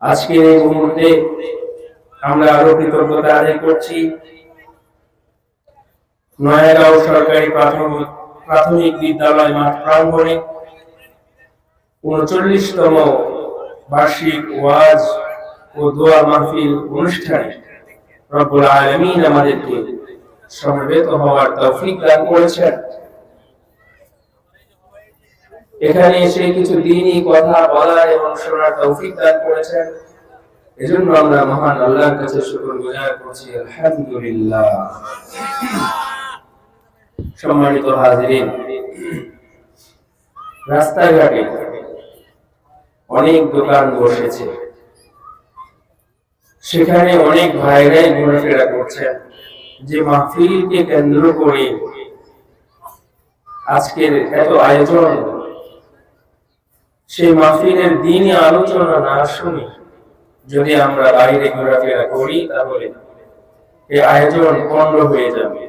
আজকের এই মুহূর্তে আমরা আরো কৃতজ্ঞতা আদায় করছি নয়াগাঁও সরকারি প্রাথমিক বিদ্যালয় মাঠ প্রাঙ্গণে ৩৯তম বার্ষিক ওয়াজ ও দোয়া মাহফিল অনুষ্ঠানে রব্বুল আলামিন আমাদেরকে সমবেত হওয়ার তৌফিক দান করেছেন। এখানে এসে কিছু দ্বীনি কথা বলার এবং শোনার তৌফিক দান করেছেন। এজন্য আমরা মহান আল্লাহর কাছে শুকরগুজার করছি, আলহামদুলিল্লাহ। সম্মানিত হাজিরিন, রাস্তাঘাটে অনেক দোকান বসেছে, সেখানে অনেক ভাইরাই ঘোরাফেরা করছেন যে মাহফিলকে কেন্দ্র করে আজকের এত আয়োজন, সেই মাহফিলের দ্বীনি আলোচনা না শুনে যদি আমরা বাইরে ঘোরাফেরা করি তাহলে এই আয়োজন পণ্ড হয়ে যাবে,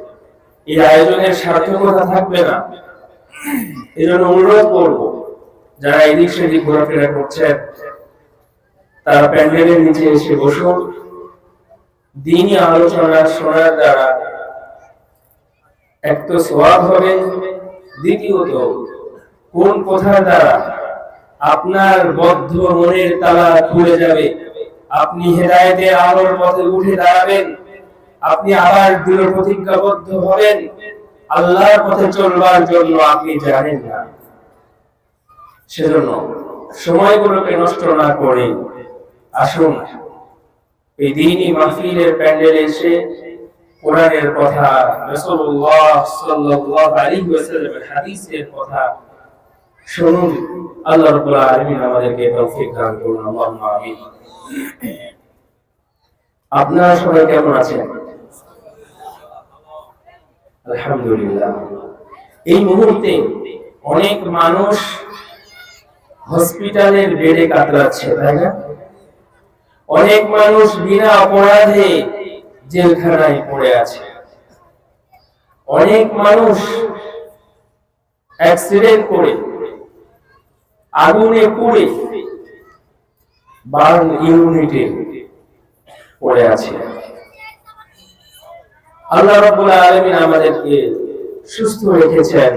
এই আয়োজনের সার্থকতা থাকবে না। এই জন্য অনুরোধ করব, যারা এদিক সেদিক ঘোরাফেরা করছেন তারা প্যান্ডেলের নিচে এসে বসুন। দ্বীনি আলোচনা শোনার দ্বারা এক তো সওয়াব হবে, দ্বিতীয়ত কোন কথার দ্বারা আপনার বদ্ধ মনের তালা খুলে যাবে, আপনি হেদায়েতের আলোর পথে উঠে দাঁড়াবেন, আপনি আবার দৃঢ় প্রতিজ্ঞাবদ্ধ হবেন আল্লাহর পথে চলবার জন্য। আপনি জানেন না, সেজন্য সময়গুলোকে নষ্ট না করে আসুন এই দ্বীনি মাহফিলের প্যান্ডেলে এসে কোরআনের কথা, রাসূলুল্লাহ সাল্লাল্লাহু আলাইহি ওয়াসাল্লামের হাদিসের কথা শুনুন। আল্লাহ রাব্বুল আলামিন আমাদেরকে তৌফিক দান করুন, আল্লাহুম্মা আমিন। আপনারা সবাই কেমন আছেন? আলহামদুলিল্লাহ। এই মুহূর্তে অনেক মানুষ হসপিটালের বেডে কাতরাচ্ছে, তাই না? অনেক মানুষ বিনা অপরাধে জেলখানায় পড়ে আছে, অনেক মানুষ অ্যাক্সিডেন্ট করে আগুনে পুড়ে বার্ন ইউনিটে পড়ে আছে। আল্লাহ রাব্বুল আলামিন আমাদেরকে সুস্থ রেখেছেন,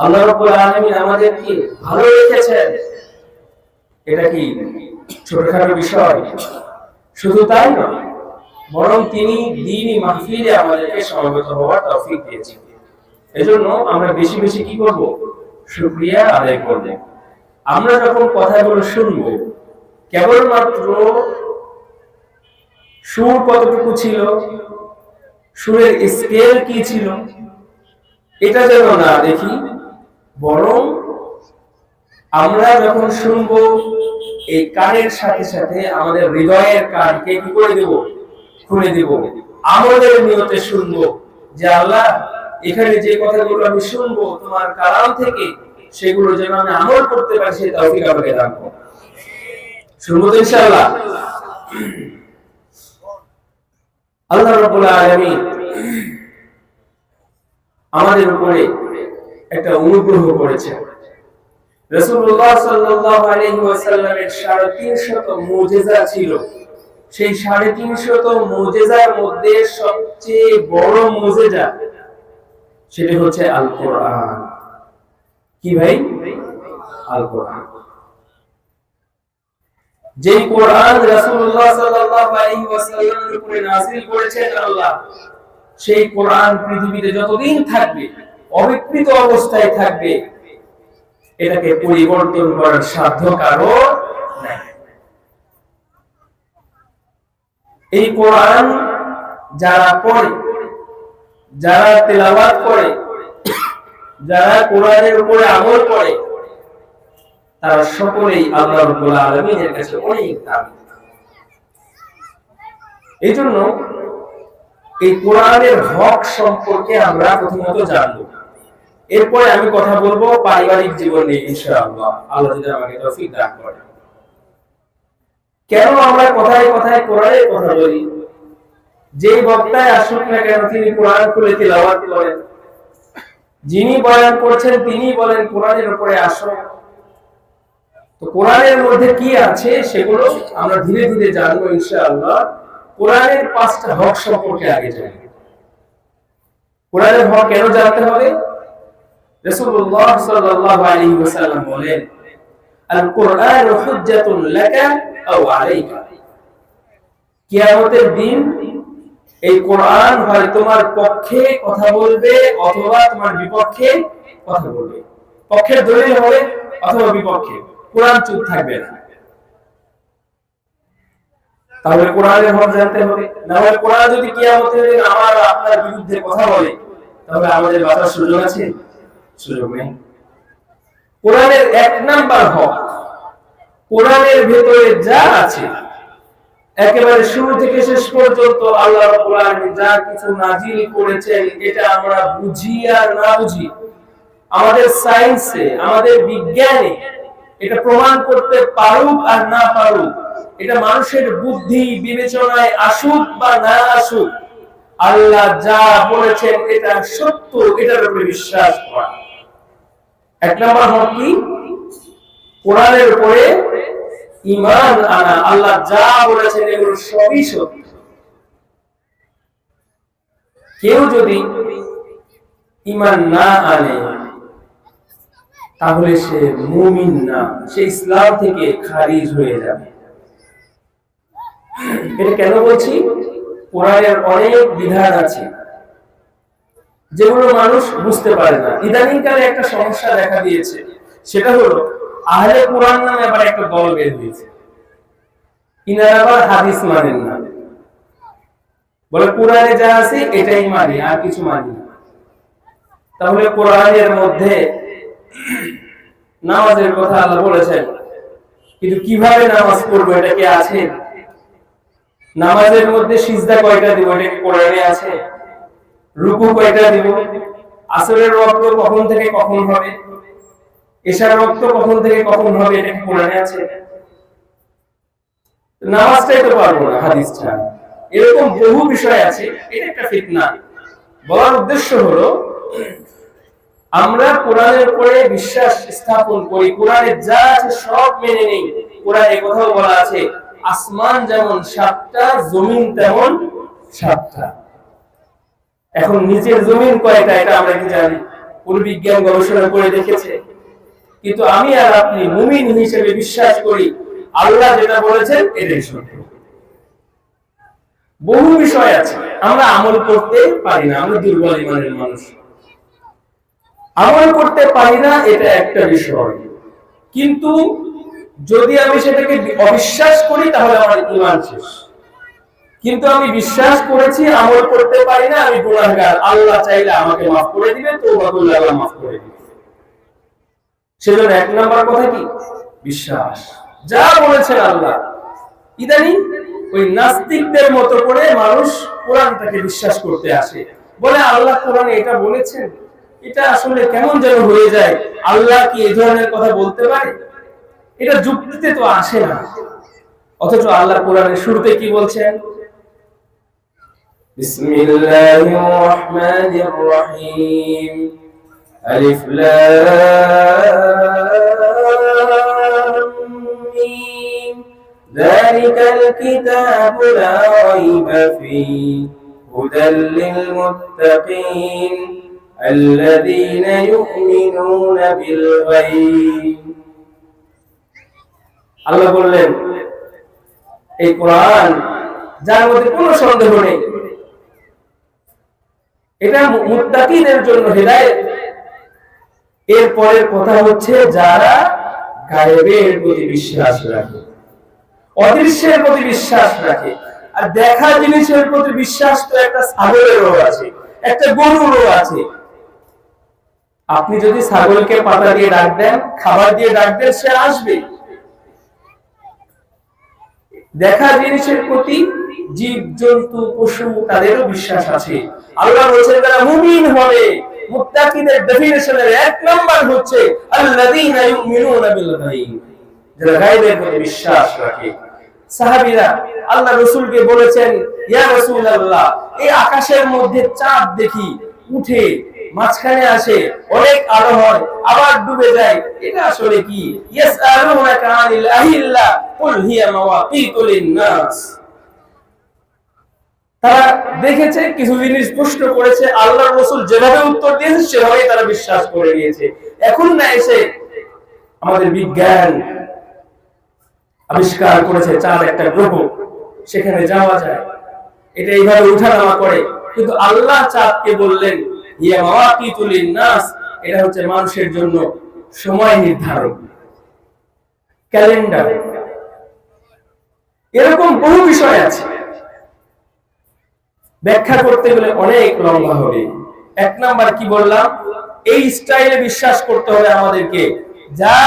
আল্লাহ রাব্বুল আলামিন আমাদেরকে ভালো রেখেছেন। এটা কি ছোটখাটো বিষয়? শুধু তাই নয়, বরং তিনি দ্বীনি মাহফিলে আমাদেরকে সমবেত হওয়ার তৌফিক দিয়েছেন। এজন্য আমরা বেশি বেশি কি করব? শুকরিয়া আদায় করব। আমরা যখন কথাগুলো শুনবো, কেবলমাত্র সুর কতটুকু ছিল, সুরের স্কেল কি ছিল, এটা যেন না দেখি, বরং আমরা যখন শুনবো এই কানের সাথে সাথে আমাদের হৃদয়ের কানকে কি করে দেব? খুলে দেব। আমাদের নিয়তে শুনবো যে আল্লাহ, এখানে যে কথাগুলো আমি শুনবো তোমার কালাম থেকে, সেগুলো যেন আমি আমল করতে পারি, সেই তৌফিক আমাকে দান করো। শুনবো তো ইনশাআল্লাহ। আল্লাহ রাব্বুল আলামিন আমাদের উপরে একটা অনুগ্রহ করেছেন। রাসূলুল্লাহ সাল্লাল্লাহু আলাইহি ওয়াসাল্লামের ৩৫০ মুজিজা ছিল। সেই ৩৫০ মুজিজার মধ্যে সবচেয়ে বড় মুজিজা সেটা হচ্ছে আল কোরআন। কি ভাই? আল কোরআন। যে কোরআন রাসূলুল্লাহ সাল্লাল্লাহু আলাইহি ওয়াসাল্লামের উপরে নাযিল করেছেন আল্লাহ, সেই কোরআন পৃথিবীতে যতদিন থাকবে, অবিকৃত অবস্থায় থাকবে, এটাকে পরিবর্তন করার সাধ্য কারো নাই। এই কোরআন যারা পড়ে, যারা তেলাওয়াত করে, যারা কোরআনের উপরে আমল করে, তারা সকলেই আল্লাহ রাব্বুল আলামিনের কাছে অনেক দামি। এই জন্য এই কোরআনের হক সম্পর্কে আমরা প্রথমত জানব, এরপরে আমি কথা বলবো পারিবারিক জীবন নিয়ে ইনশাআল্লাহ, আল্লাহ যদি আমাকে তৌফিক দান করে। কেন আমরা কথায় কথায় কোরআনের কথা বলি? যেই বক্তায় আসুক না কেন, তিনি কোরআন খুলে তিলাওয়াত করেন, যিনি বয়ান করছেন তিনি বলেন কোরআনের উপরে আসো। তো কোরআনের মধ্যে কি আছে সেগুলো আমরা ধীরে ধীরে জানবো ইনশাআল্লাহ। কোরআনের 5টা হক সম্পর্কে আগে জানি। কোরআনের হক কেন জানতে হবে? রাসূলুল্লাহ সাল্লাল্লাহু আলাইহি ওয়াসাল্লাম বলেন, আল কোরআন হুজ্জাতুন লাকা আও আলাইকা। কিয়ামতের দিন এই কোরআন হয় তোমার পক্ষে কথা বলবে অথবা তোমার বিপক্ষে কথা বলবে। পক্ষের দলিল হবে অথবা বিপক্ষে, কোরআন চুপ থাকবে না। তাহলে কোরআনের হক জানতে হবে। না হলে কোরআন যদি কিয়ামতের দিন আমার আপনার বিরুদ্ধে কথা বলে, তাহলে আমাদের বাঁচার সুযোগ আছে? সুযোগ নেই। কোরআনের 1 নাম্বার হক, কোরআনের ভেতরে যা আছে একেবারে শুরু থেকে শেষ পর্যন্ত আল্লাহ রাব্বুল আলামিন যা কিছু নাজিল করেছেন, এটা আমরা বুঝি আর না বুঝি, আমাদের সায়েন্সে, আমাদের বিজ্ঞানে এটা প্রমাণ করতে পারুক আর না পারুক, এটা মানুষের বুদ্ধি বিবেচনায় আসুক বা না আসুক, আল্লাহ যা বলেছেন এটা সত্য, এটার উপরে বিশ্বাস করা। 1 নম্বর হক কি? কোরআনের উপরে ঈমান আনা। আল্লাহ যা বলেছেন এগুলো সবই সত্য। কেউ যদি ঈমান না আনে তাহলে সে মুমিন না, সে ইসলাম থেকে খারিজ হয়ে যাবে। এটা কেন বলছি? কোরআনের অনেক বিধান আছে যেগুলো মানুষ বুঝতে পারে না। ইদানিংকালে একটা সমস্যা দেখা দিয়েছে, সেটা হলো আহলে কোরআন নামে আবার একটা দল বের হয়েছে। ইনারা আবার হাদিস মানেন না, বলে কোরআনে যা আছে এটাই মানি, আর কিছু মানি না। তাহলে কোরআনের মধ্যে নামাজের কথা আল্লাহ বলেছেন, কিন্তু কিভাবে নামাজ পড়বো এটা কি আছে? নামাজের মধ্যে সিজদা কয়টা দিব এটা কি কোরআনে আছে? রুকু কয়টা দিব? আসরের ওয়াক্ত কখন থেকে কখন হবে? এশার ওয়াক্ত কখন থেকে কখন হবে? এটা কি কোরআনে আছে? নামাজটাই তো পারবো না হাদিস ছাড়া। এরকম বহু বিষয় আছে। এটা একটা ফিতনা। বলার উদ্দেশ্য হলো আমরা কোরআনের উপরে বিশ্বাস স্থাপন করি, কোরআনে যা আছে সব মেনে নেই। কোরআনে কথাও বলা আছে আসমান যেমন 7টা, জমিন তেমন 7টা। এখন নিচের জমিন কয়টা এটা আমরা কি জানি? কোন বিজ্ঞান গবেষণা করে দেখেছে? কিন্তু আমি আর আপনি মুমিন হিসেবে বিশ্বাস করি আল্লাহ যেটা বলেছেন এটাই সত্য। বহু বিষয় আছে আমরা আমল করতে পারি না, আমরা দুর্বল ইমানের মানুষ, আমল করতে পারি না, এটা একটা বিষয়। কিন্তু যদি আমি সেটাকে অবিশ্বাস করি তাহলে আমার ঈমান শেষ। কিন্তু আমি বিশ্বাস করেছি, আমল করতে পারি না, আমি গুনাহগার, আল্লাহ চাইলে আমাকে মাফ করে দিবে, তওবা করলে আল্লাহ মাফ করে দিবে। সেজন্য 1 নাম্বার কথা কি? বিশ্বাস। যা বলেছেন আল্লাহ। ইদানিং ওই নাস্তিকদের মতো করে মানুষ কোরআনটাকে বিশ্বাস করতে আসে, বলে আল্লাহ কোরআনে এটা বলেছেন, এটা আসলে কেমন যেন হয়ে যায়, আল্লাহ কি এই ধরনের কথা বলতে পারে? এটা যুক্তিতে তো আসে না। অথচ আল্লাহ কোরআনের শুরুতে কি বলছেন? বিসমিল্লাহির রহমানির রহিম, আলিফ লাম মিম, যালিকাল কিতাবু লা রাইবা ফীহি, হুদাল লিল মুত্তাকিন আল্লাযীনা ইউমিনুনা বিল গায়ব। আল্লাহ বললেন এই কোরআন যার মধ্যে কোনো সন্দেহ নেই, এটা মুত্তাকিদের জন্য হেদায়েত। এর পরের কথা হচ্ছে যারা গায়েবের প্রতি বিশ্বাস রাখে, অদৃশ্যের প্রতি বিশ্বাস রাখে। আর দেখা জিনিসের প্রতি বিশ্বাস তো একটা ছাগলেরও আছে, একটা গরুরও আছে। আপনি যদি ছাগলকে পাতা দিয়ে ডাক দেন, খাবার দিয়ে ডাক দেন, সে আসবে। দেখা জিনিসের প্রতি জীব জন্তু পশু তাদেরও বিশ্বাস আছে। আল্লাহ বলেছেন যারা মুমিন হবে, মুত্তাকিদের ডেফিনিশনের 1 নাম্বার হচ্ছে আল্লাযীনা ইউমিনুনা বিল গায়ব, যারা গায়বের প্রতি বিশ্বাস রাখে। সাহাবীরা আল্লাহ রাসূলকে বলেছেন, ইয়া রাসূলুল্লাহ, এই আকাশের মধ্যে চাঁদ দেখি উঠে, মাঝখানে আসে, অনেক আলো হয়, আবার ডুবে যায়। এটা আসলে কি? ইয়াসআলুনাকা আনিল আহিল্লা কুল হিয়া মাওয়াকিতু লিন-নাস। তারা দেখেছে, কিছু জিনিস প্রশ্ন করেছে, আল্লাহর রাসূল যেভাবে উত্তর দিয়েছে সেভাবেই তারা বিশ্বাস করে নিয়েছে। এখন না এসে আমাদের বিজ্ঞান আবিষ্কার করেছে চাঁদ একটা গ্রহ, সেখানে যাওয়া যায়, এটা এইভাবে উঠানামা করে। কিন্তু আল্লাহ চাঁদকে বললেন ইয়া মাওয়াকিতু লিন-নাস, এটা হচ্ছে মানুষের জন্য সময় নির্ধারণ, ক্যালেন্ডার। এরকম বহু বিষয় আছে, ব্যাখ্যা করতে গেলে অনেক লম্বা হবে। এক নাম্বার কি বললাম, এই স্টাইলে বিশ্বাস করতে হবে আমাদেরকে, যা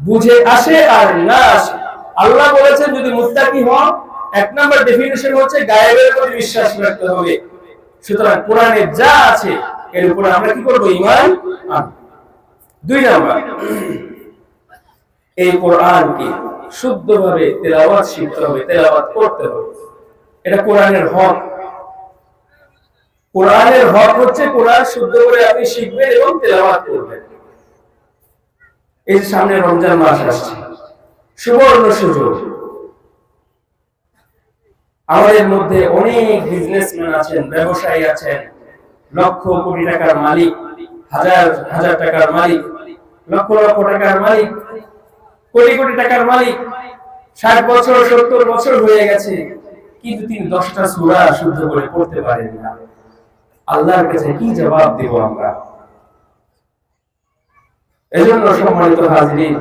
বুঝে আসে আর না আসে। আল্লাহ বলেছেন যদি মুত্তাকি হন, এক নাম্বার ডেফিনিশন হচ্ছে গায়েবের উপর বিশ্বাস রাখতে হবে। সুতরাং কোরআনে যা আছে এর উপরে আমরা কি করব? ঈমান আনব। দুই নাম্বার, এই কোরআনকে শুদ্ধভাবে তেলাওয়াত শিখতে হবে, তেলাওয়াত করতে হবে। এটা কোরআনের হক। কোরআনের হক হচ্ছে কোরআন শুদ্ধ করে আপনি শিখবেন এবং তেলাওয়াত করবেন। এই যে সামনে রমজান মাস আসছে, সুবর্ণ সুযোগ। আমাদের মধ্যে অনেক বিজনেসম্যান আছেন, ব্যবসায়ী আছেন, লক্ষ কোটি টাকার মালিক, হাজার হাজার টাকার মালিক, লক্ষ লক্ষ টাকার মালিক, কোটি কোটি টাকার মালিক। 60 বছর 70 বছর হয়ে গেছে, কিন্তু তিনি 10টা সূরা শুদ্ধ করে পড়তে পারেন না। আল্লাহর কাছে কি জবাব দেব আমরা? এজন্য সম্মানিত হাজিরিন,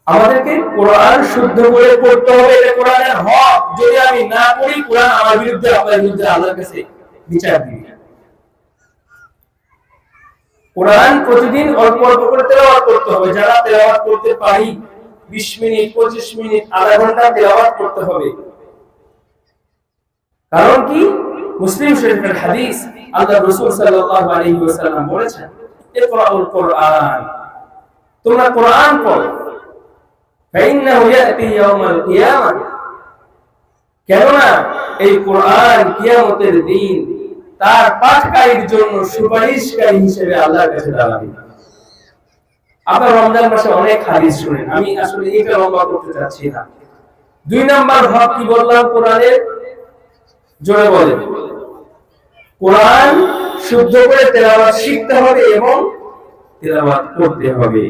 আমাদেরকে কোরআন শুদ্ধ করে পড়তে হবে, এটা কোরআনের হক। যদি আমি না পড়ি, কোরআন আমার বিরুদ্ধে, আপনার বিরুদ্ধে আল্লাহর কাছে বিচার দিবে। কোরআন প্রতিদিন অল্প অল্প করে তেলাওয়াত করতে হবে। যারা তেলাওয়াত করতে পারি 20 মিনিট 25 মিনিট আধা ঘন্টা তেলাওয়াত করতে হবে। কারণ কি? মুসলিম শরীফের হাদিস, আল্লাহ রাসূল সাল্লাল্লাহু আলাইহি ওয়াসাল্লাম বলেছেন ইকরাউল কোরআন, তোমরা কোরআন পড়ো, ফাইন্নাহু ইয়াতি ইয়াউমাল কিয়ামাহ, কেননা এই কোরআন কিয়ামতের দিন তার পাঠকারীর জন্য সুপারিশকারী হিসেবে আল্লাহর কাছে দাঁড়াবে। আপনারা রমজান মাসে অনেক হাদিস শুনেন, আমি আসলে এটা লম্বা করতে চাচ্ছি না। দুই নাম্বার হক কি বললাম কোরআনের? জোরে বলেন। কোরআন শুদ্ধ করে তেলাওয়াত শিখতে হবে এবং তেলাওয়াত করতে হবে।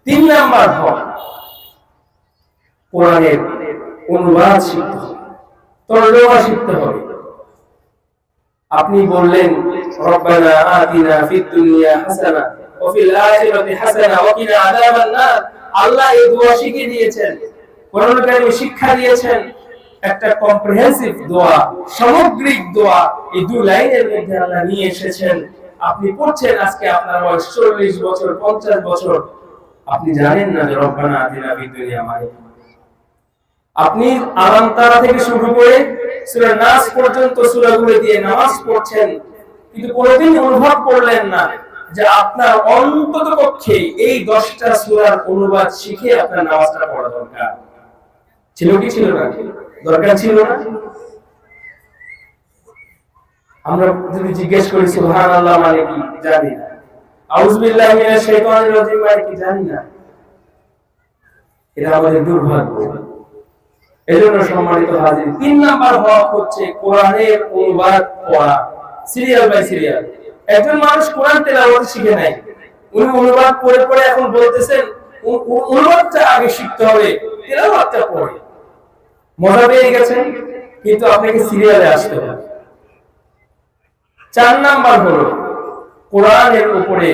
তিন নাম্বার হক, কোরআনের অনুবাদ শিখতে হবে, তরজমা শিখতে হবে। আপনি বললেন রব্বানা আতিনা ফিদ দুনিয়া হাসানা ওয়া ফিল আখিরাতি হাসানা ওয়া কিনা আযাবান নার। আল্লাহ এই দোয়া শিখিয়ে দিয়েছেন, কোরআন কারীমে শিক্ষা দিয়েছেন, একটা কম্প্রিহেনসিভ দোয়া, সামগ্রিক দোয়া। এই দুই লাইনের মধ্যে আল্লাহ নিয়ে এসেছেন। আপনি পড়ছেন, আজকে আপনার বয়স 40 বছর 50 বছর, আপনি জানেন না যে রব্বানা আতিনা ফিদ দুনিয়া মানে। আপনি আলাম তারা থেকে শুরু করে সূরা নাস পর্যন্ত সূরাগুলো দিয়ে নামাজ পড়ছেন, কিন্তু কোনোদিন অনুভব করলেন না যে আপনার অন্ততপক্ষে এই 10টা সূরার অনুবাদ শিখে আপনার নামাজটা পড়া দরকার ছিল কি ছিল না? দরকার ছিল না? আমরা যদি জিজ্ঞেস করি সুবহানাল্লাহ মানে কি, জানি না। আউযু বিল্লাহি মিনাশ শাইতানির রাজিম মানে কি, জানি না। এটা আমাদের দুর্ভাগ্য। এজন্য সম্মানিত হাজির, 3 নাম্বার হক হচ্ছে কোরআনের অনুবাদ পড়া, সিরিয়াল বাই সিরিয়াল। একজন মানুষ কোরআন তেলাওয়াত শিখে নাই, উনি অনুবাদ পড়ে পড়ে এখন বলতেছেন অনুবাদটা আগে শিখতে হবে, তেলাওয়াতটা পড়ে। মজা পেয়ে গেছেন, কিন্তু আপনাকে সিরিয়ালে আসতে হবে। 4 নাম্বার হলো কোরআনের উপরে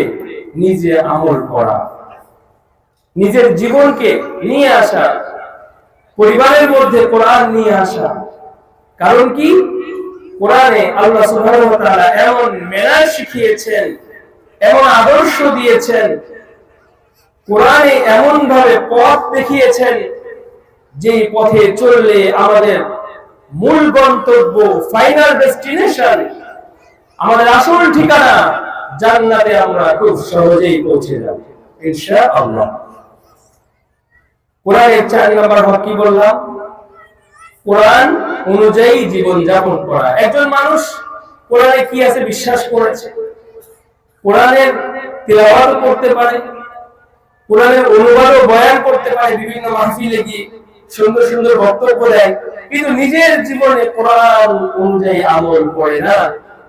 নিজে আমল করা, নিজের জীবনকে নিয়ে আসা, পরিবারের মধ্যে কোরআন নিয়ে আসা। কারণ কি? কোরআনে আল্লাহ সুবহানাহু ওয়া তাআলা এমন মেনার শিখিয়েছেন, এমন আদর্শ দিয়েছেন, কোরআনে এমন ভাবে পথ দেখিয়েছেন যে পথে চললে আমাদের মূল গন্তব্য, ফাইনাল ডেস্টিনেশন, আমাদের আসল ঠিকানা জান্নাতে আমরা খুব সহজেই পৌঁছে যাব ইনশাআল্লাহ। কোরআনের 4 নাম্বার হক কি বললাম? কোরআন অনুযায়ী জীবন যাপন করা। একজন মানুষ কোরআনে কি আছে বিশ্বাস করেছে, কোরআনের তিলাওয়াত করতে পারে, কোরআনের অনুবাদ ও বয়ান করতে পারে, বিভিন্ন মাহফিলে গিয়ে সুন্দর সুন্দর বক্তব্য দেয়, কিন্তু নিজের জীবনে কোরআন অনুযায়ী আমল করে না,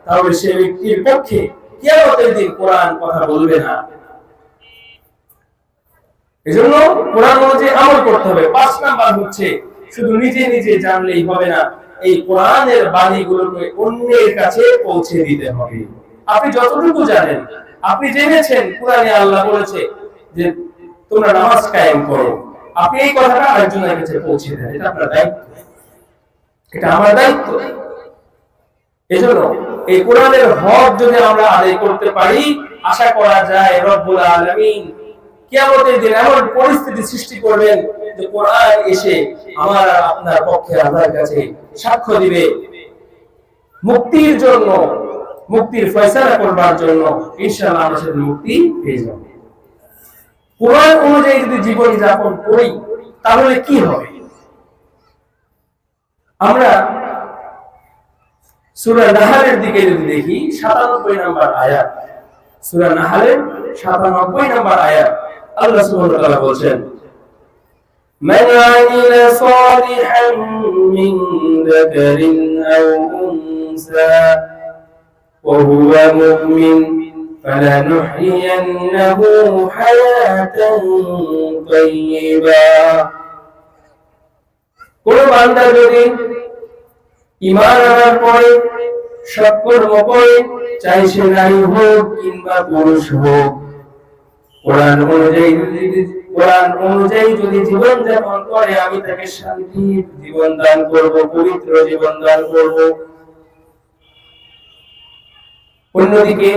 তাহলে সে ব্যক্তির পক্ষে কিয়ামতের দিন কোরআন কথা বলবে না। এজন্য কোরআন অনুযায়ী আমল করতে হবে। 5 নাম্বার হচ্ছে শুধু নিজে নিজে জানলেই হবে না, এই কোরআনের বাণীগুলোকে অন্যের কাছে পৌঁছে দিতে হবে। আপনি যতটুকু জানেন, আপনি জেনেছেন কোরআনে আল্লাহ বলেছে যে তোমরা নামাজ কায়েম করো, আপনি এই কথাটা আরেকজনের কাছে পৌঁছে দেন, এটা আপনার দায়িত্ব, এটা আমার দায়িত্ব। এজন্য এই কোরআনের হক যদি আমরা আদায় করতে পারি, আশা করা যায় রব্বুল আলামিন কিয়ামতের দিন এমন পরিস্থিতি সৃষ্টি করবেন যে কোরআন এসে আমার আর আপনার পক্ষে আল্লাহর কাছে সাক্ষ্য দিবে মুক্তির জন্য, মুক্তির ফয়সালা করবার জন্য। ইনশাআল্লাহ আমরা সেটা মুক্তি পেয়ে যাব। কোরআন অনুযায়ী যদি জীবন যাপন করি তাহলে কি হবে? আমরা সূরা নাহলের দিকে যদি দেখি, 97 নম্বর আয়াত, সূরা নাহলের 97 নম্বর আয়াত, আল্লাহ সুবহানাহু ওয়া তাআলা বলেন, মান আমিলা সালিহান মিন যাকারিন আও উনসা ওয়া হুয়া মুমিন ফালানুহইয়ান্নাহু হায়াতান তাইয়্যিবা। কোন বান্দা যদি ঈমান আনার পরে সৎকর্ম করে, চাই সে নারী হোক কিংবা পুরুষ হোক, কোরআন অনুযায়ী যদি জীবন যাপন করে, আমি তাকে শান্তির জীবন দান করব, পবিত্র জীবন দান করব। অন্যদিকে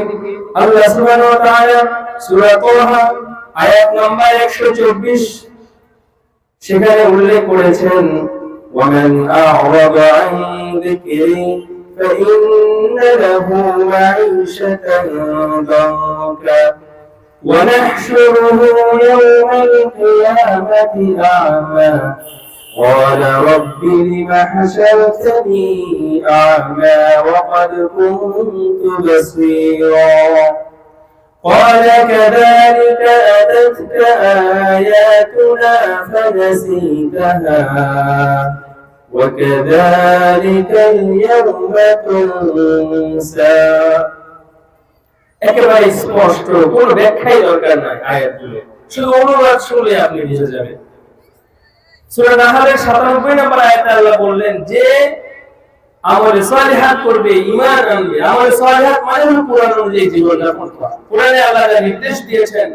আল্লাহ সুবহানাহু ওয়া তাআলা সূরা তাহা আয়াত নম্বর 124 সেখানে উল্লেখ করেছেন, ومن أعرض عن ذكري فإن له معيشة ضنكا ونحشره يوم القيامة أعمى قال رب لم حشرتني أعمى وقد كنت بصيرا قال كذلك أتتك آياتنا فنسيتها وكذلك اليوم تنسى। একেবারে স্পষ্ট, কোনো ব্যাখ্যাই দরকার নাই আয়াতগুলো, শুধু অনুবাদ শুনলে আপনি বুঝে যাবেন। সূরা নাহলের 97 নম্বর আয়াতে আল্লাহ বললেন যে আমলে সালিহাত করবে, ঈমান আনবে। আমলে সালিহাত মানে হলো কোরআন অনুযায়ী জীবন যাপন করা, কোরআনে আল্লাহ যা নির্দেশ দিয়েছেন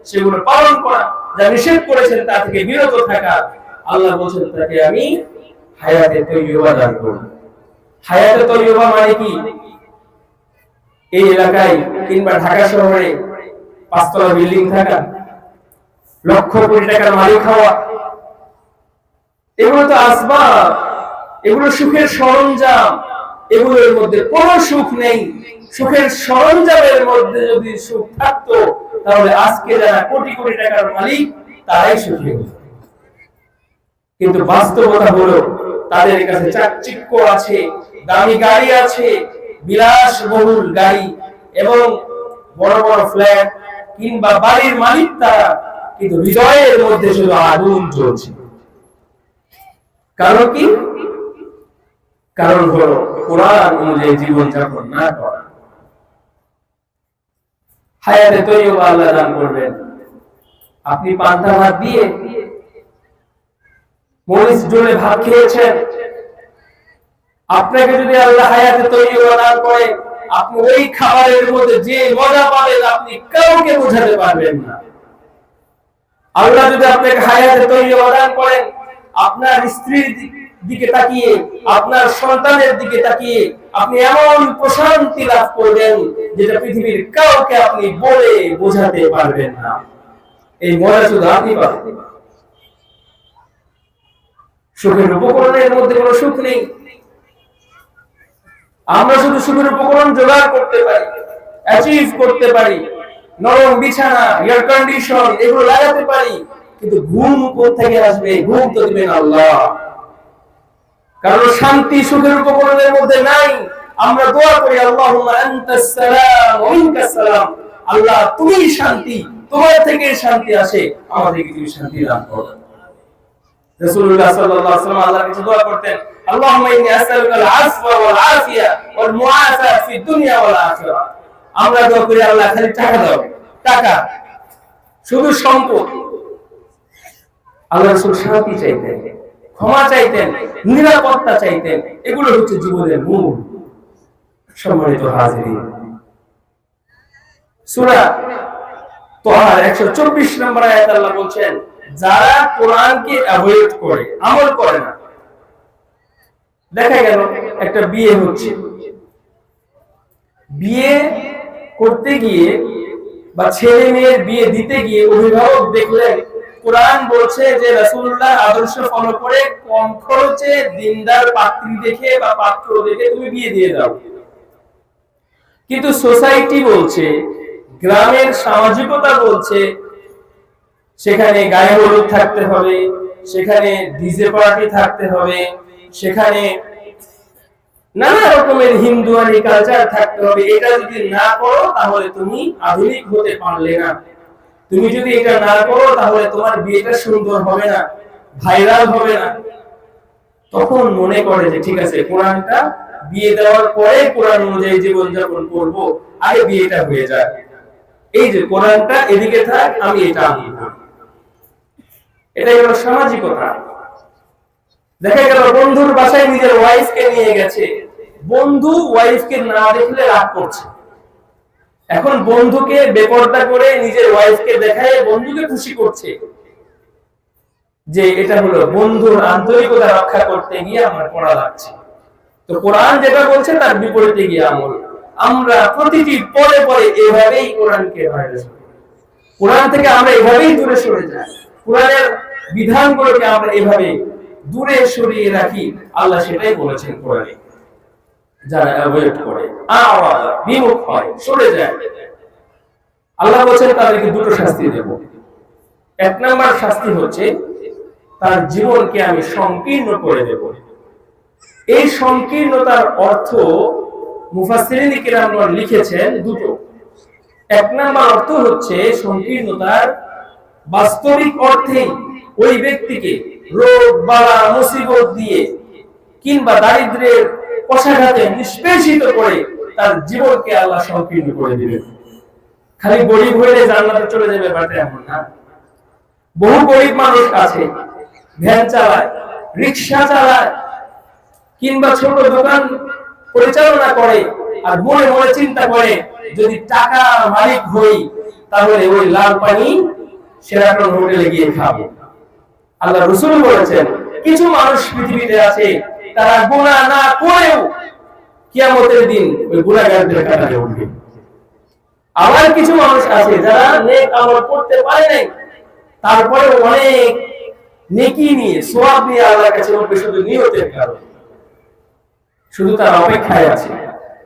সেগুলো পালন করা, যা নিষেধ করেছেন তা থেকে বিরত থাকা। আল্লাহ বলেন তাকে আমি হায়াতে তৈয়বা দান করব। হায়াতে তৈয়বা মানে কি? এই এলাকায় কিংবা ঢাকা শহরে 5 তলা বিল্ডিং থাকা, লক্ষ কোটি টাকার মালিক হওয়া, এগুলো তো আসবাব, এগুলো সুখের সরঞ্জাম, এগুলোর মধ্যে কোনো সুখ নেই। সুখের সরঞ্জামের মধ্যে যদি সুখ থাকতো তাহলে আজকে যারা কোটি কোটি টাকার মালিক তারাই সুখী হতো। কিন্তু বাস্তবতা হলো তাদের কাছে চাকচিক্য আছে, দামি গাড়ি আছে, বিলাসবহুল গাড়ি এবং বড় বড় ফ্ল্যাট কিংবা বাড়ির মালিক তারা, কিন্তু হৃদয়ের মধ্যে শুধু আগুন জ্বলছে। কারণ কি? কারণ হলো কোরআন অনুযায়ী জীবন যাপন না করা। হায়াতে তৈয়বা আল্লাহ দান করবেন। আপনি পান্তা ভাত দিয়ে মরিচ ডলে ভাত খেয়েছেন, আপনাকে যদি আল্লাহ হায়াতে তৈয়বা দান করে, আপনি ওই খাবারের মধ্যে যে মজা পাবেন আপনি কাউকে বোঝাতে পারবেন না। আল্লাহ যদি আপনাকে হায়াতে তৈয়বা দান করেন, আপনার স্ত্রীর দিকে তাকিয়ে, আপনার সন্তানের দিকে তাকিয়ে আপনি এমন প্রশান্তি লাভ করবেন যেটা পৃথিবীর কাউকে আপনি বলে বোঝাতে পারবেন না। এই মজা শুধু আপনি পাবেন। সুখের উপকরণের মধ্যে কোনো সুখ নেই। আমরা শুধু সুখের উপকরণ জোগাড় করতে পারি, অ্যাচিভ করতে পারি, নরম বিছানা, এয়ার কন্ডিশন এগুলো লাগাতে পারি, কিন্তু ঘুম কোথা থেকে আসবে? ঘুম তো দিবেন আল্লাহ। কারণ শান্তি সুখের উপকরণের মধ্যে নাই, আমরা দোয়া করি আল্লাহুম্মা আনতাস সালাম ওয়া মিনকাস সালাম, আল্লাহ তুমি শান্তি, তোমার থেকে শান্তি আসে, আমাদেরকে তুমি শান্তি দান করো। রাসূলুল্লাহ সাল্লাল্লাহু আলাইহি ওয়াসাল্লাম আল্লাহর কাছে দোয়া করতেন, আল্লাহুম্মা ইন্নী আসআলুকাল আফওয়া ওয়াল আফিয়া ওয়াল মুআফাত ফিদ দুনিয়া ওয়াল আখিরাহ। আমরা দোয়া করি আল্লাহ খালি টাকা দাও, টাকা, শুধু সম্পদ। আল্লাহ রাসূল শান্তি চাইতেন, ক্ষমা চাইতেন, নিরাপত্তা চাইতেন, এগুলো হচ্ছে জীবনের মূল। সম্মানিত হাজিরিন, সূরা তাহা 124 নম্বর আয়াত আল্লাহ বলছেন, যারা কোরআনকে অ্যাভয়েড করে, আমল করে না। দেখা গেল একটা বিয়ে হচ্ছে, বিয়ে করতে গিয়ে বা ছেলে মেয়ের বিয়ে দিতে গিয়ে অভিভাবক দেখলেন কোরআন বলছে যে রাসূলুল্লাহ আদর্শ ফলো করে কম খরচে দিনদার পাত্রী দেখে বা পাত্র দেখে তুমি বিয়ে দিয়ে দাও। কিন্তু সোসাইটি বলছে, গ্রামের সামাজিকতা বলছে সেখানে গায়ে হলুদ থাকতে হবে, সেখানে ডিজে পার্টি থাকতে হবে, সেখানে নানা রকমের হিন্দুয়ানি কালচার থাকতে হবে। এটা যদি না করো তাহলে তুমি আধুনিক হতে পারলে না, তুমি যদি এটা না করো তাহলে তোমার বিয়েটা সুন্দর হবে না, ভাইরাল হবে না। তখন মনে করে যে ঠিক আছে, কোরআনটা বিয়ে দেওয়ার পরে কোরআন অনুযায়ী জীবনযাপন করব, আগে বিয়েটা হয়ে যায়। এই যে কোরআনটা এদিকে থাক, আমি এটা আনব, এটাই হলো সামাজিকতা। দেখা গেল বন্ধুর বাসায় নিজের ওয়াইফকে নিয়ে গেছে, বন্ধু ওয়াইফকে না দেখলে রাগ করছে। এখন বন্ধুকে বেপরদা করে নিজের ওয়াইফকে দেখায় বন্ধুকে খুশি করছে, যে এটা হলো বন্ধুর আন্তরিকতা রক্ষা করতে গিয়ে আমার করা লাগছে। তো কোরআন যেটা বলছে তার বিপরীতে গিয়ে আমল। আমরা প্রতিটি পরে পরে এভাবেই কোরআনকে ভাইরাল করি, কোরআন থেকে আমরা এভাবেই দূরে সরে যাই, কোরআনের বিধানগুলোকে আমরা এভাবে দূরে সরিয়ে রাখি। আল্লাহ সেটাই বলেছেন কোরআনে, যারা অ্যাভয়েড করে, বিমুখ হয়, সরে যায়, আল্লাহ বলেছেন তাদেরকে দুটো শাস্তি দেব। এক নাম্বার শাস্তি হচ্ছে তার জীবনকে আমি সংকীর্ণ করে দেব। এই সংকীর্ণতার অর্থ মুফাসসিরিন কিরামগণ লিখেছেন দুটো। এক নাম্বার অর্থ হচ্ছে সংকীর্ণতার বাস্তবিক অর্থেই ওই ব্যক্তিকে রোগ বালা মুসিবত দিয়ে কিংবা দারিদ্র্যের কষাঘাতে নিষ্পেষিত করে তার জীবনকে আল্লাহ সংকীর্ণ করে দিবেন। খালি গরিব হইলে জান্নাতে চলে যাবে ব্যাপারটা এমন না। বহু গরিব মানুষ আছে, ভ্যান চালায়, রিকশা চালায়, কিংবা ছোট দোকান পরিচালনা করে, আর মনে মনে চিন্তা করে যদি টাকা মালিক হই তাহলে ওই লাল পানি শেরাটন হোটেলে গিয়ে খাবো। আল্লাহ রাসূল বলেছেন কিছু মানুষ পৃথিবীতে আছে তারা গুনাহ না করেও কিয়ামতের দিন ওই গুনাহগারদের কাতারে উঠবে। আবার কিছু মানুষ আছে যারা নেক আমল করতে পারে নাই, তারপরে অনেক নেকি নিয়ে সওয়াব নিয়ে আল্লাহর কাছে উঠবে শুধু নিয়তের কারণে, শুধু তার অপেক্ষায় আছে।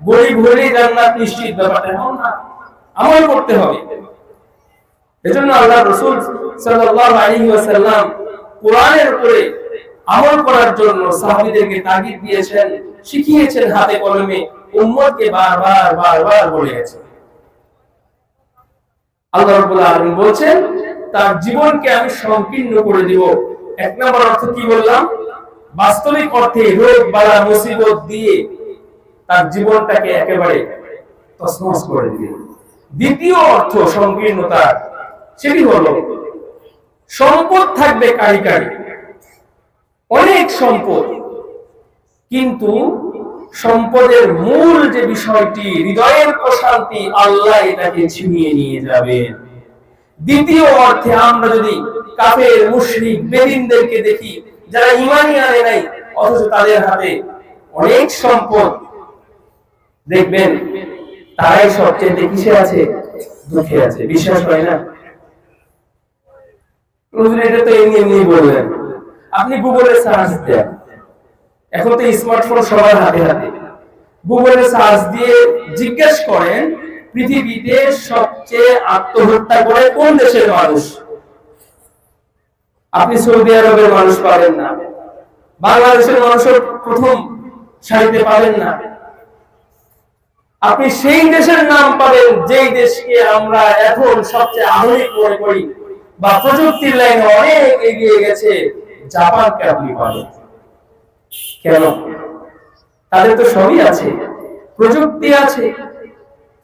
গরিব হলেই জান্নাত নিশ্চিত ব্যাপারটা এমন না, আমল করতে হবে। এজন্য আল্লাহ রাসূল সাল্লাল্লাহু আলাইহি ওয়াসাল্লাম কোরআনের উপরে আমল করার জন্য সাহাবীদেরকে তাগিদ দিয়েছেন, শিখিয়েছেন হাতে কলমে, উম্মতকে বারবার বলে গেছেন। আল্লাহ রাব্বুল আলামিন বলেন তার জীবনকে আমি সংকীর্ণ করে দিব। এক নম্বর অর্থ কি বললাম? বাস্তবিক অর্থে রোগ বালা মুসিবত দিয়ে তার জীবনটাকে একেবারে তছনছ করে দিবে। দ্বিতীয় অর্থ সংকীর্ণতা, সেটি হলো সম্পদ থাকবে কারি কারি, অনেক সম্পদ, কিন্তু সম্পদের মূল যে বিষয়টি হৃদয়ের প্রশান্তি, আল্লাহ এটাকে ছিনিয়ে নিয়ে যাবেন। দ্বিতীয় অর্থে আমরা যদি কাফের মুশরিক বেদিনদেরকে দেখি যারা ঈমানই আনে নাই অথচ তাদের হাতে অনেক সম্পদ, দেখবেন তারাই সবচেয়ে কিসে আছে? দুঃখে আছে। বিশ্বাস হয় না? এটা তো এমনি বললেন। আপনি গুগলে সার্চ দেন, এখন তো স্মার্টফোন সবার হাতে হাতে, গুগলে সার্চ দিয়ে জিজ্ঞেস করেন পৃথিবীতে সবচেয়ে আত্মহত্যা করে কোন দেশের মানুষ, আপনি সৌদি আরবের মানুষ পাবেন না, বাংলাদেশের মানুষের প্রথম সারিতে পাবেন না, আপনি সেই দেশের নাম পাবেন যেই দেশকে আমরা এখন সবচেয়ে আধুনিক মনে করি বা প্রযুক্তির লাইনে অনেক এগিয়ে গেছে, জাপানকে আপনি পাবেন। কেন? তাদের তো সবই আছে, প্রযুক্তি আছে,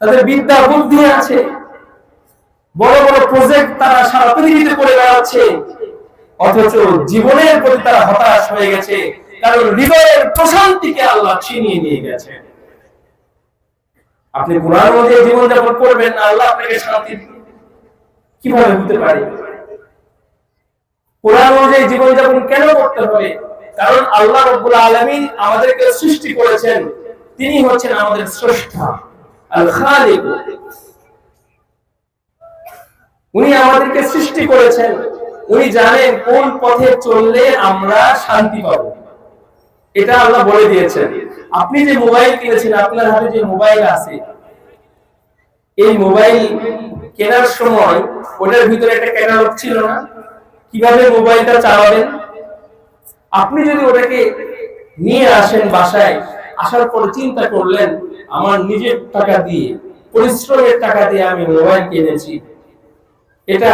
তাদের বিদ্যা বুদ্ধি আছে, বড় বড় প্রজেক্ট তারা সারা পৃথিবীতে করে বেড়াচ্ছে, অথচ জীবনের প্রতি তারা হতাশ হয়ে গেছে, কারণ হৃদয়ের প্রশান্তিকে আল্লাহ ছিনিয়ে নিয়ে গেছে। আপনি কোরআন অনুযায়ী জীবনযাপন করবেন, আল্লাহ আপনাকে শান্তি দিবেন, কিভাবে হতে পারে? কোরআন অনুযায়ী জীবনযাপন কেন করতে হবে? কারণ আল্লাহ রাব্বুল আলামিন আমাদেরকে সৃষ্টি করেছেন, তিনি হচ্ছেন আমাদের স্রষ্টা, আল খালিক। উনি আমাদেরকে সৃষ্টি করেছেন, উনি জানেন কোন পথে চললে আমরা শান্তি পাবো, এটা আল্লাহ বলে দিয়েছেন। আপনি যে মোবাইল কিনেছেন, আপনার হাতে যে মোবাইল আছে, এই মোবাইল কেনার সময় ওটার ভিতরে একটা ক্যাটালগ ছিল না, কিভাবে মোবাইলটা চালাবেন? আপনি যদি ওটাকে নিয়ে আসেন বাসায়, আসার পরে চিন্তা করলেন আমার নিজের টাকা দিয়ে, পরিশ্রমের টাকা দিয়ে আমি মোবাইল কিনেছি, এটা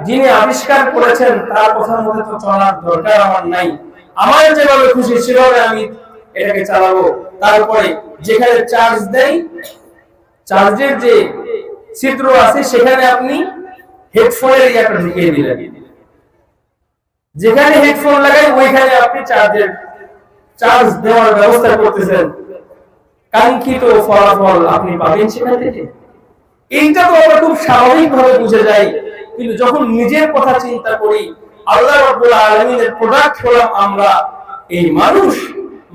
যিনি আবিষ্কার করেছেন তার কথার মধ্যে তো চলার দরকার আমার নাই, আমার যেভাবে খুশি সেভাবে আমি এটাকে চালাবো। তারপরে যেখানে চার্জ দেয়, চার্জের যে ছিদ্র আছে সেখানে আপনি হেডফোনের ইয়াটা ঢুকিয়ে দিলেন, যেখানে হেডফোন লাগাই ওইখানে আপনি চার্জ দেওয়ার ব্যবস্থা করতেছেন, কাঙ্ক্ষিত ফলাফল আপনি পাবেন সেখান থেকে। এইটা তো আমরা খুব স্বাভাবিক ভাবে বুঝে যাই, কিন্তু যখন নিজের কথা চিন্তা করি, আল্লাহ রাব্বুল আলামিনের প্রোডাক্ট হলাম আমরা, এই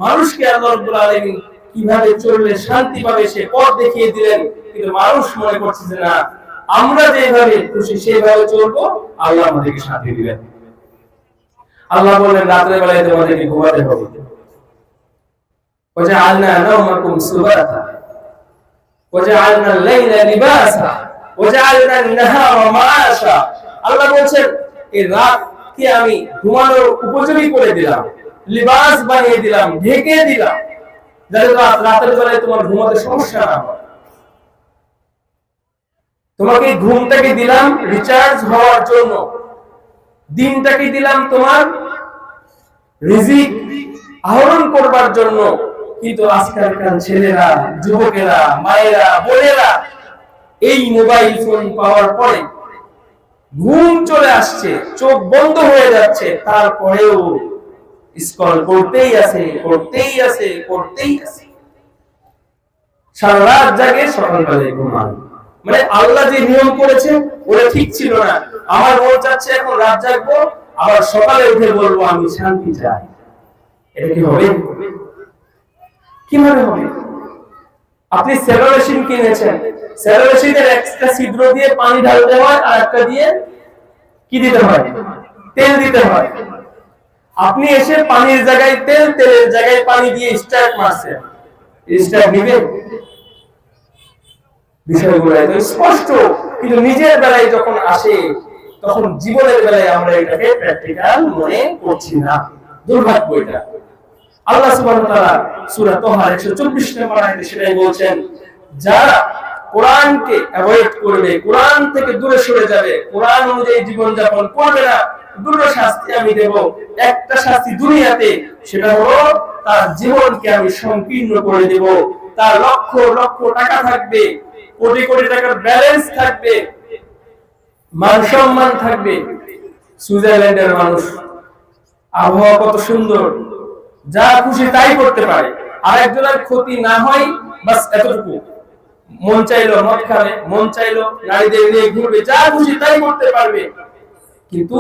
মানুষকে আল্লাহ রাব্বুল আলামিন কিভাবে চললে শান্তি পাবে সে পথ দেখিয়ে দিলেন, কিন্তু মানুষ মনে করছে যে না, আমরা যেভাবে খুশি সেভাবে চলবো, আল্লাহ আমাদেরকে শান্তি দিবেন। আল্লাহ বললেন রাতের বেলায় তোমাদেরকে ঘুমাতে হবে, ওয়াজআলনা নাওমাকুম সুবাতা ওয়াজআলনা আল-লাইলা লিবাসা ওয়াজআলনা আন-নাহারা মাআশা। আল্লাহ বলেন এই রাতকে আমি ঘুমানোর উপযোগী করে দিলাম, লিবাস বানিয়ে দিলাম, ঢেকে দিলাম, যাতে রাতের বেলায় তোমার ঘুমাতে সমস্যা না হয়। তোমাকে ঘুমটাকে দিলাম রিচার্জ হওয়ার জন্য, দিনটাকে দিলাম তোমার রিজিক আহরণ করবার জন্য। কিন্তু আজকালকার ছেলেরা, যুবকেরা, মায়েরা, বোনেরা এই মোবাইল ফোন পাওয়ার পরে ঘুম চলে আসছে, চোখ বন্ধ হয়ে যাচ্ছে, তারপরেও স্ক্রল করতেই আছে, সারা রাত জাগে, সকালবেলায় ঘুমায়। মানে আল্লাহ যে নিয়ম করেছে ওটা ঠিক ছিল না। আমার মন চাচ্ছে এখন রাত জাগবো, আবার সকালে উঠে বলবো আমি শান্তি চাই। এটা কি হবে? কিভাবে হবে? আপনি সেলো মেশিন কিনেছেন, সেলো মেশিনের একটা ছিদ্র দিয়ে পানি ঢালতে হয়, আর একটা দিয়ে কি দিতে হয়? তেল দিতে হয়। আপনি এসে পানির জায়গায় তেল, তেলের জায়গায় পানি দিয়ে স্টার্ট মারছেন, স্টার্ট নিবে? বিষয়গুলো এত স্পষ্ট, কিন্তু নিজের বেলায় যখন আসে তখন জীবনের বেলায় আমরা এটাকে প্র্যাকটিক্যাল মনে করছি না। দুর্ভাগ্য এটা। আল্লাহ সুবহানাহু ওয়া তাআলা সূরা তাহা 124 নম্বর আয়াতে সেটাই বলছেন, যারা কোরআনকে অ্যাভয়েড করবে, কোরআন থেকে দূরে সরে যাবে, কোরআন অনুযায়ী জীবন যাপন করবে না, দুটো শাস্তি আমি দেব। একটা শাস্তি দুনিয়াতে, সেটা হলো তার জীবনকে আমি সংকীর্ণ করে দেব। তার লক্ষ লক্ষ টাকা থাকবে, কোটি কোটি টাকার ব্যালেন্স থাকবে, মান সম্মান থাকবে। সুইজারল্যান্ডের মানুষ, আবহাওয়া কত সুন্দর, যা খুশি তাই করতে পারে, আরেকজনের ক্ষতি না হয়, বাস এতটুকু। মন চাইলো মদ খাবে, মন চাইলো নারীদের নিয়ে ঘুরবে, যা খুশি তাই করতে পারবে, কিন্তু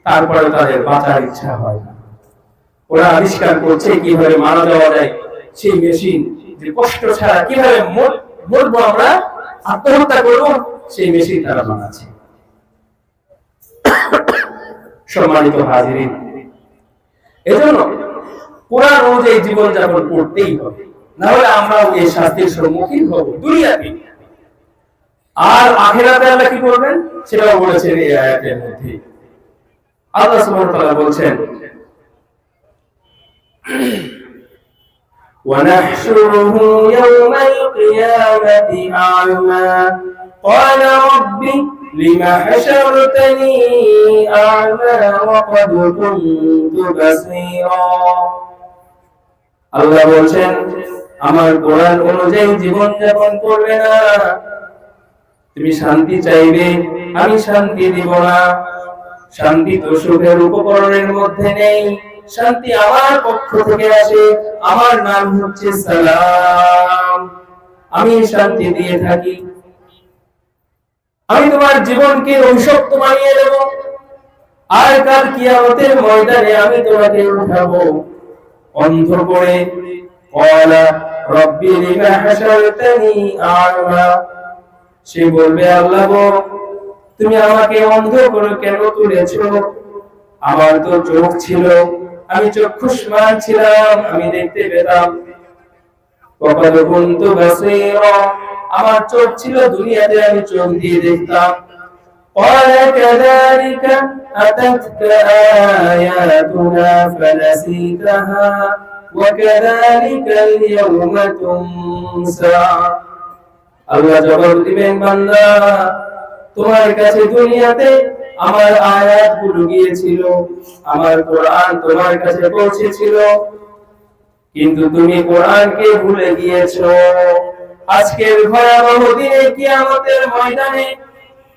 তারপরে তাদের বাঁচার ইচ্ছা হয় না। ওরা আবিষ্কার করছে কিভাবে মারা যাওয়া যায়, সেই মেশিন, যে কষ্ট ছাড়া কিভাবে মরবো আমরা, আত্মহত্যা করবো, সেই মেশিন তারা বানাচ্ছে। সম্মানিত হাজিরিন, এজন্য কোরআন অনুযায়ী জীবন যাপন করতেই হবে, না হলে আমরাও এই শাস্তির সম্মুখীন হব দুনিয়াতে। আর আখিরাতে আল্লাহ কি করবেন সেটাও বলেছেন এই আয়াতের মধ্যে। আল্লাহ সুবহানাহু ওয়া তাআলা বলছেন, ونحشره يوم القيامة أعمى قال رب لم حشرتني أعمى وقد كنت بصيرا আল্লাহ বলেন আমার কোরআন অনুযায়ী জীবন যাপন করবে না, তুমি শান্তি চাইবে, আমি শান্তি দিব না। শান্তি তো সুখের উপকরণের মধ্যে নেই, শান্তি আমার পক্ষ থেকে আসে, আমার নাম হচ্ছে সালাম, আমি শান্তি দিয়ে থাকি। আমি তোমার জীবনকে অভিশপ্ত বানিয়ে দেব, আর কাল কিয়ামতের ময়দানে আমি তোমাকে উঠাবো অন্ধ করে। ক্বালা রব্বি লিমা হাশারতানি আ'মা, সে বলবে আল্লাহ গো তুমি আমাকে অন্ধ করে কেন তুলেছো? আমার তো চোখ ছিল, আমি চক্ষুষ্মান ছিলাম, আমি দেখতে পেতাম। ওয়াকাদ কুনতু বাসীরা, আমার চোখ ছিল, দুনিয়াতে আমি চোখ দিয়ে দেখতাম। ক্বালা কাযালিকা আতাতকা আয়াতুনা ফানাসীতাহা ওয়া কাযালিকা আল-ইয়াওমা তুনসা। আল্লাহ জবাব দিবেন বান্দা তোমার কাছে দুনিয়াতে আমার আয়াতগুলো গিয়েছিল, আমার কোরআন তোমার কাছে পৌঁছেছিল, কিন্তু তুমি কোরআনকে ভুলে গিয়েছো। আজকের ভয়াবহ দিনে কিয়ামতের ময়দানে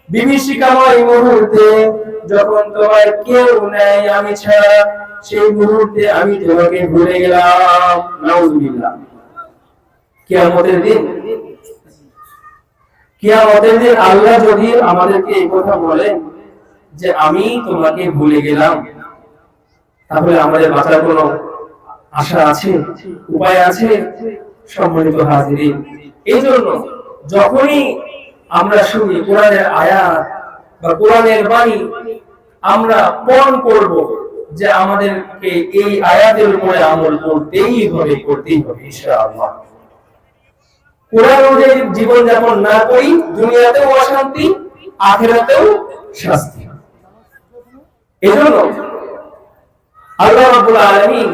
বিভীষিকাময় মুহূর্তে যখন তোমার কেউ নেই আমি ছাড়া, সেই মুহূর্তে আমি তোমাকে ভুলে গেলাম। নাউযুবিল্লাহ। কিয়ামতের দিন, কিয়ামতের দিন আল্লাহ যদি আমাদেরকে এই কথা বলেন যে আমি তোমাকে ভুলে গেলাম, তাহলে আমাদের বাঁচার কোনো আশা আছে, উপায় আছে? সম্মানিত হাজিরিন, এই জন্য যখনই আমরা শুনি কোরআনের আয়াত বা কোরআনের বাণী, আমরা পণ করব যে আমাদেরকে এই আয়াতের উপরে আমল করতেই হবে, করতেই হবে ইনশাআল্লাহ। কোরআন অনুযায়ী জীবন যাপন না করি, দুনিয়াতেও অশান্তি, আখিরাতেও শাস্তি। এজন্য আল্লাহ রাব্বুল আলামিন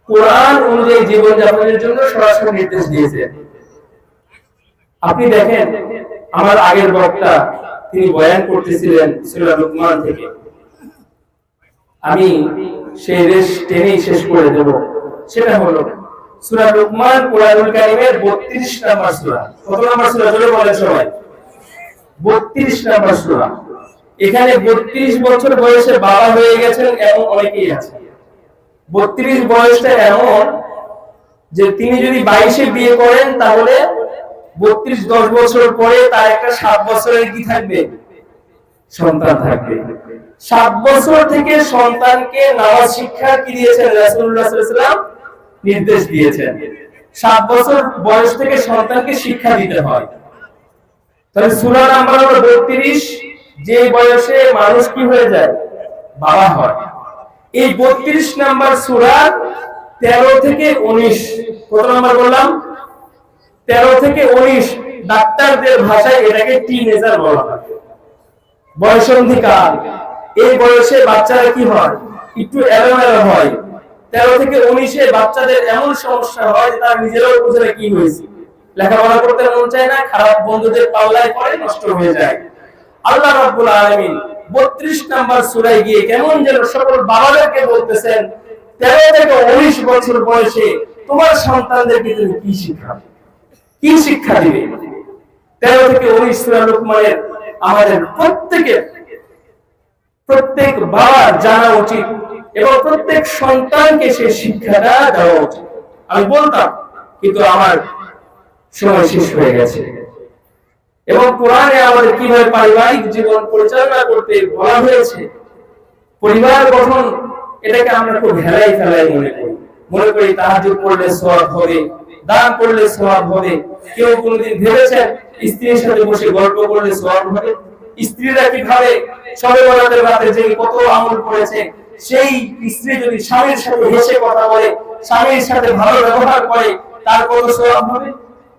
কোরআন অনুযায়ী জীবন যাপনের জন্য সরাসরি নির্দেশ দিয়েছেন। আপনি দেখেন আমার আগের বক্তা তিনি বয়ান করতেছিলেন সূরা লুকমান থেকে, আমি সেই রেশ টেনেই শেষ করে দেব। সেটা হলো সূরা লুকমান কোরআনুল কারীমের 32 নম্বর সূরা। কত নম্বর সূরা জোরে বলেন সবাই? 32 নম্বর সূরা। এখানে 32 বছর বয়সে বাবা হয়ে গেছেন এমন অনেকেই আছে। 32 বয়সটা এমন যে তিনি যদি 22-এ বিয়ে করেন তাহলে 32-10 বছর পরে তার একটা 7 বছরের কি থাকবে? সন্তান থাকবে। 7 বছর থেকে সন্তানকে নামাজ শিক্ষা কি দিয়েছেন? রাসূলুল্লাহ সাল্লাল্লাহু আলাইহি ওয়াসাল্লাম নির্দেশ দিয়েছেন 7 বছর বয়স থেকে সন্তানকে শিক্ষা দিতে হয়। তাহলে সূরা নাম্বার হলো 32, যে বয়সে মানুষ কি হয়ে যায়? বাবা হয়। এই 32 নাম্বার সূরা 13 থেকে 19, কত নাম্বার বললাম? 13 থেকে 19, ডাক্তারদের ভাষায় এটাকে টিনেজার বলা হয়, বয়সন্ধিকাল। এই বয়সে বাচ্চারা কি হয়? একটু এলোমেলো হয়। 13 থেকে 19-এ বাচ্চাদের এমন সমস্যা হয় যে তারা নিজেরাও বুঝে না কি হয়েছে, লেখাপড়া করতে মন চায় না, খারাপ বন্ধুদের পাল্লায় পড়ে নষ্ট হয়ে যায়। আল্লাহ রাব্বুল আলামিন 32 নাম্বার সূরায় গিয়ে কেমন যেন সকল বাবাদেরকে বলতেছেন 13 থেকে 19 বছর বয়সে তোমার সন্তানদেরকে তুমি কি শিখাবে, কি শিক্ষা দিবে? 13 থেকে 19 সূরা লুকমানের আমাদের প্রত্যেক বাবার জানা উচিত এবং প্রত্যেক সন্তানকে সেই শিক্ষাটা দেওয়া উচিত। আমি বলতাম কিন্তু আমার সময় শেষ হয়ে গেছে। এবং কোরআনে আমাদের কিভাবে পারিবারিক জীবন পরিচালনা করতে বলা হয়েছে, পরিবার গঠন, এটাকে আমরা খুব হেলাই ফেলাই মনে করি তাহাজ্জুদ পড়লে সওয়াব হবে, দান করলে সওয়াব হবে। কেউ কোনদিন ভেবেছেন স্ত্রীর সাথে বসে গল্প করলে সওয়াব হবে? স্ত্রীরা কিভাবে শবে বরাতের রাতে যে কত আমল করেছে, সেই স্ত্রী যদি স্বামীর সাথে হেসে কথা বলে, স্বামীর সাথে ভালো ব্যবহার করে, তার কত সওয়াব হবে?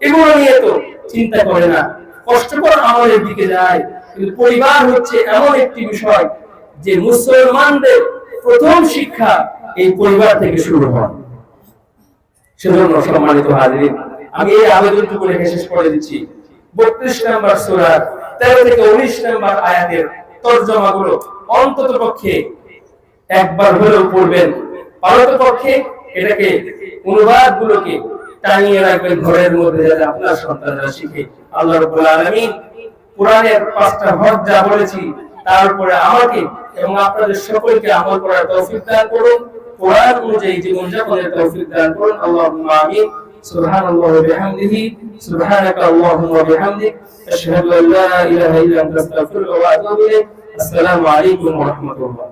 এগুলো নিয়ে তো চিন্তা করে না, কষ্টকর আমলের দিকে যায়। কিন্তু পরিবার হচ্ছে এমন একটি বিষয় যে মুসলমানদের প্রথম শিক্ষা এই পরিবার থেকে শুরু হয়। সেজন্য সম্মানিত হাজিরিন, আমি এই আবেদনটুকু রেখে শেষ করে দিচ্ছি। 32 নম্বর সূরার 13 থেকে 19 নম্বর আয়াতের তরজমাগুলো অন্তত পক্ষে একবার হলেও পড়বেন, পারত পক্ষে এটাকে অনুবাদগুলোকে টানিয়ে রাখবেন ঘরের মধ্যে, যাতে আপনার সন্তানরা শিখে। আল্লাহ রাব্বুল আলামিন কোরআনের 5টা হক যা বলেছি তার উপরে আমাকে এবং আপনাদের সকলকে আমল করার তৌফিক দান করুন, কোরআন অনুযায়ী জীবনযাপনের তৌফিক দান করুন। আল্লাহুম্মা আমিন। সুবহানাল্লাহি ওয়া বিহামদিহি, সুবহানাকা আল্লাহুম্মা ওয়া বিহামদিক, আশহাদু আল্লা ইলাহা ইল্লা আনতা, আস্তাগফিরুকা ওয়া আতুবু ইলাইক। আসসালামু আলাইকুম ওয়া রাহমাতুল্লাহ।